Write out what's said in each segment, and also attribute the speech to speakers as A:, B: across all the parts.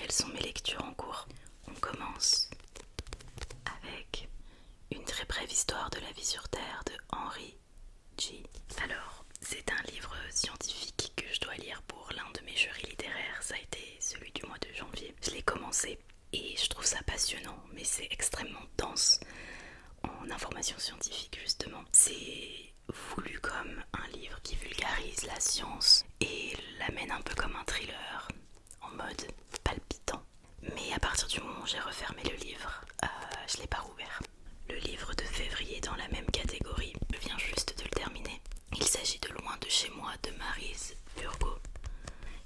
A: quelles sont mes lectures en cours. On commence avec Une très brève histoire de la vie sur Terre de Henry G. Alors, c'est un livre scientifique que je dois lire pour l'un de mes jurys littéraires. Ça a été celui du mois de janvier. Je l'ai commencé et je trouve ça passionnant, mais c'est extrêmement dense en information scientifique justement. C'est voulu comme un livre qui vulgarise la science et l'amène un peu comme un thriller, en mode palpitant. Mais à partir du moment où j'ai refermé le livre, je l'ai pas rouvert. Le livre de février dans la même catégorie, je viens juste de le terminer. Il s'agit de Loin de chez moi de Maryse Burgot,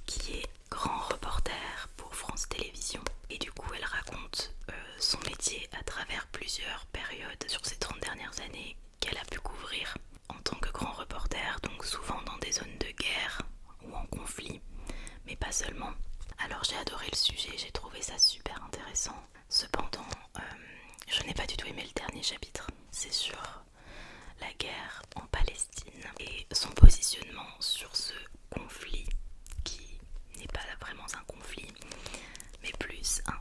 A: qui est grand reporter pour France Télévisions. Et du coup, elle raconte son métier à travers plusieurs périodes sur ces 30 dernières années qu'elle a pu couvrir en tant que grand reporter, donc souvent dans des zones de guerre ou en conflit, mais pas seulement. Alors j'ai adoré le sujet, j'ai trouvé ça super intéressant. Cependant, je n'ai pas du tout aimé le dernier chapitre. C'est sur la guerre en Palestine et son positionnement sur ce conflit qui n'est pas vraiment un conflit, mais plus un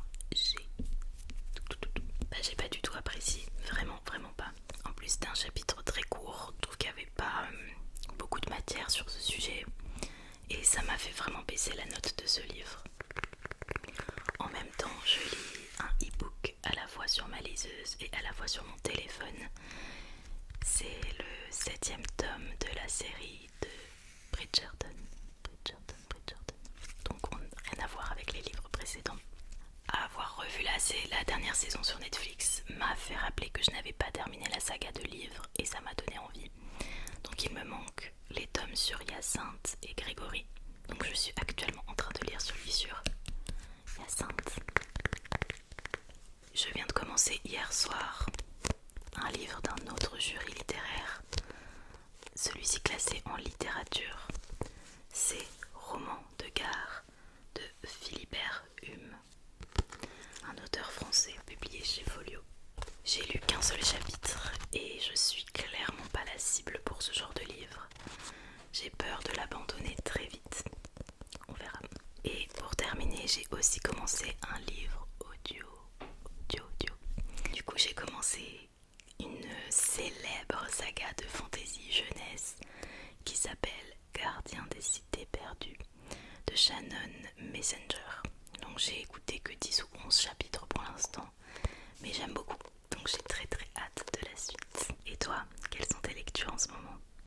A: j'ai pas du tout apprécié, vraiment pas. En plus c'était un chapitre très court, je trouve qu'il n'y avait pas beaucoup de matière sur ce sujet et ça m'a fait vraiment baisser la note de ce livre. En même temps, je lis un e-book à la fois sur ma liseuse et à la fois sur mon téléphone. C'est le 7e tome de la série de Bridgerton. Donc rien à voir avec les livres précédents. Avoir revu la dernière saison sur Netflix m'a fait rappeler que je n'avais pas terminé la saga de livres et ça m'a donné envie. Donc il me manque les tomes sur Hyacinthe et Grégory. Donc je suis actuellement en train de lire celui sur Hyacinthe. Je viens de commencer hier soir un livre d'un autre jury littéraire, celui-ci classé en littérature. C'est Roman de gare de Philibert Hume, un auteur français publié chez Folio. J'ai lu qu'un seul chapitre et je suis clairement pas la cible pour ce genre de livre. J'ai peur de l'abandonner très vite. On verra. Et pour terminer, j'ai aussi commencé un livre audio. Du coup, j'ai commencé une célèbre saga de fantasy jeunesse qui s'appelle Gardien des cités perdues de Shannon Messenger. Donc j'ai écouté que 10 ou 11 chapitres pour l'instant, mais j'aime beaucoup, donc j'ai très hâte de la suite. Et toi, quelles sont tes lectures en ce moment ?